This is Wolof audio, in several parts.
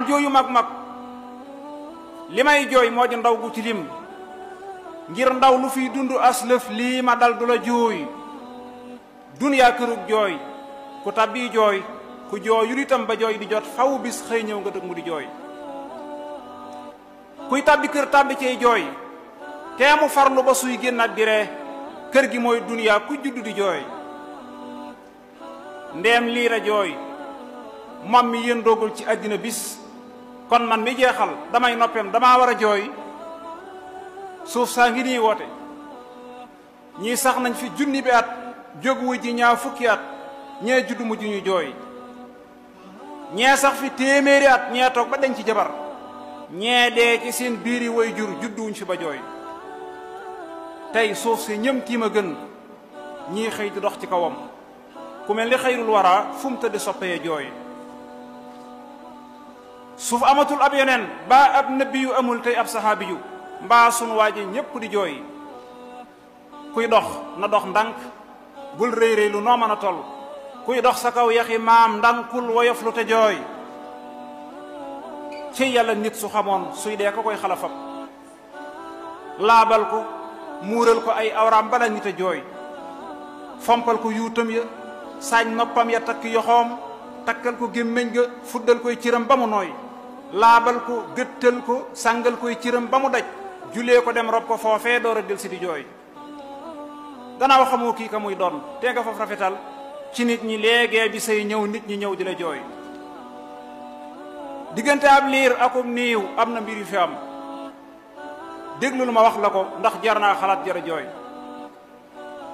jooyu mag li may jooy moo di ndaw gu tilim ngir ndaw lu fiy dund aslëf lii ma dal du la jooy duniyaa kërug jooy ku tabbi jooy ku jooyul itam ba jooy di jot faw bis xëy ñëw nga dëgg mu di jooy kuy tabbi kër tabbi cey jooy teemu farlu ba suy génnaat di ree kër gi mooy duniyaa ku judd di jooy ndeem lii la jooy moom mi yéen doogul ci àddina bis kon man mi jeexal damay noppeem damaa war a jooy suuf saa ngi nii woote ñii sax nañ fi junni bi at jóguwu ji ñaar fukki at ñee juddu mujj ñu jooy ñee sax fi téeméeri at ñee toog ba denc ci jabar ñee dee ci seen biiri way jur judduwuñ fi ba jooy tey suuf si ñëm tiim a gën ñii xëy di dox ci kawam ku mel ni xayrul wara fu mu tëdd soppee jooy suuf amatul ab yeneen ba ab nabi yu amul tey ab sahaabi yu mbaa sunu waaje ñépp di jooy kuy dox na dox ndànk bul rëy rëy lu noo mën a toll kuy dox sa kaw yaxi maam ndànkul woyof lu te jooy ci yàlla nit su xamoon suy dee ko koy xalafab laabal ko muural ko ay awraam bala nit a jooy fompal ko yuutam ya saañ noppam ya takk yoxoom takkal ko gémmiñ ga fuddal koy ciram ba mu nooy laabal ko gëttal ko sàngal koy ciram ba mu daj julee ko dem rob ko foofee door a del si di jooy gannaaw xamoo kii ka muy doon te nga foofu rafetal ci nit ñi léegee bi say ñëw nit ñi ñëw di la jooy diggante ab liir akum niiw am na mbir yu fi am déglu lu ma wax la ko ndax jar naa xalaat jara jooy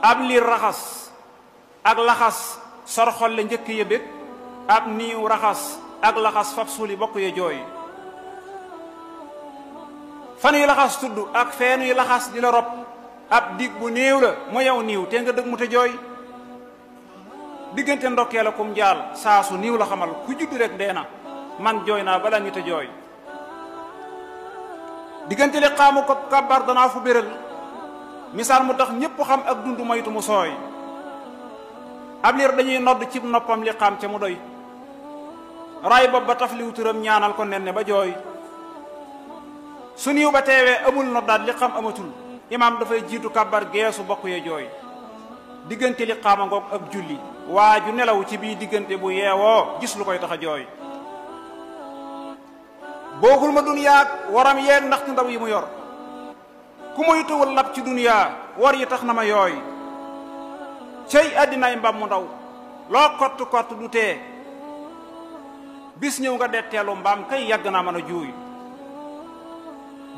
ab liir raxas ak laxas sor xol le njëkk ya bég ab niiw raxas ak laxas fab suuli bokk ya jooy fan yu laxas tudd ak feen yu laxas di la rob ab dig bu néew la mu yow niiw te nga dëgg mu te jooy diggante ndokkee la kum jaal saa su niiw la xamal ku judd rek dee na man jooy naa bala ñu te jooy diggante li xaamu ko kabar danaa fu béral misaal mu tax ñépp xam ak dund moytu mu sooy ab liir dañuy nodd cib noppam li xaam ca mu doy raay bopp ba taf liw turam ñaanal ko nen ne ba jooy su niiw ba teewee amul noddaat li xam amatul imaam dafay jiitu kabar geesu bokk ya jooy diggante li xaama ngoog ak julli waa ju nelaw ci bii diggante bu yeewoo gis lu koy tax a jooy boogul ma duniyaak waram yeeg ndaxte ndaw yi mu yor ku muy tuwul lab ci duniyaa war yi tax na ma yooy cey àddinaay mbam mu ndaw loo kott kott du tee bis ñëw nga detteelu mbaam kay yàgg naa mën a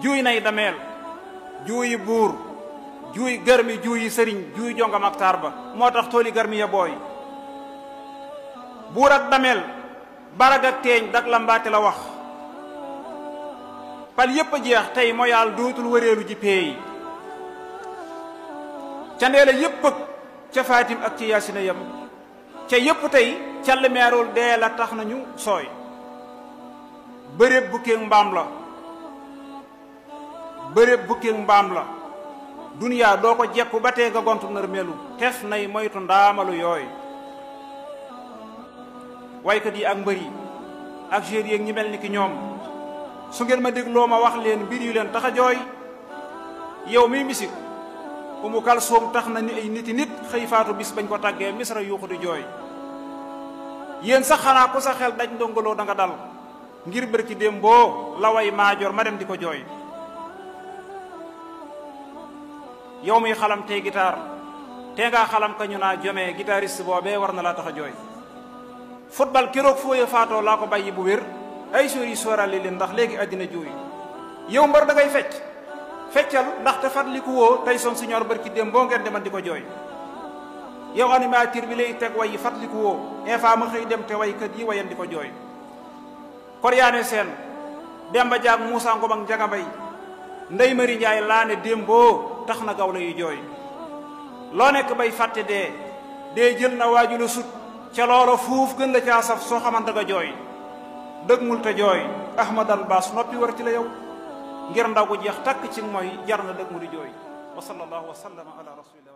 juuy nay dameel juuyi buur juuy garmi juuyi sëriñ juuy jonga maktaar ba moo tax tooli garmi ya booy buur ak dameel barag ak teeñ dak la mbaate la wax pal yépp a jeex tey moyaal dootul wëreelu ji peey ca ndeela yépp ak ca Fatim ak ci Yaasina yam ca yépp tey call meerul dee la tax nañu sooy bëréb bukkeeg mbaam la bëréb bukkeeg mbaam la duniyaa doo ko jekku ba tee nga gontu nar melu tef nay moytu ndaamalu yooy waykat yi ak mbër yi ak gér yéeg ñi mel ni ki ñoom su ngeen ma dégloo ma wax leen mbir yu leen tax a jooy yow miy misik Umu Kalsoom tax na ni ay niti nit xëy faatu bis bañ ko tàggee misra yuuxu di jooy yéen sax xanaa ku sa xel daj ndongoloo da nga dal ngir bër ci dém boo la way maajoor ma dem di ko jooy yow muy xalam tey gitaar te ngaa xalam ka ñu naa jomee guitariste boobee war na laa tax a jooy football keroog fooye faatoo laa ko bàyyi bu wér ay sóor yi sóorali leen ndax léegi àddina juuy yow mbar da ngay feccal ndaxte fàttaliku woo tey son siñoor barki dem boo ngeen deman di ko jooy yow animateur bi lay teg way yi fàttaliku woo infa ma xëy dem te waykat yi wayan di ko jooy koryaane seen demba jaag Muusa Ngom ak Njaga Mbay ndey mari njaay laa ne démboo tax na gaw la yu jooy loo nekk bay fàtte dee jël na waaju la sut ca loola fuuf gën la caa saf soo xamante nga jooy dëgg mul te jooy Ahmad al Baas noppi war ci la yow ngir ndaw gu jeex takk ci mooy jar na dëgg mu di jooy wa sallallahu wa sallama ala rasulillah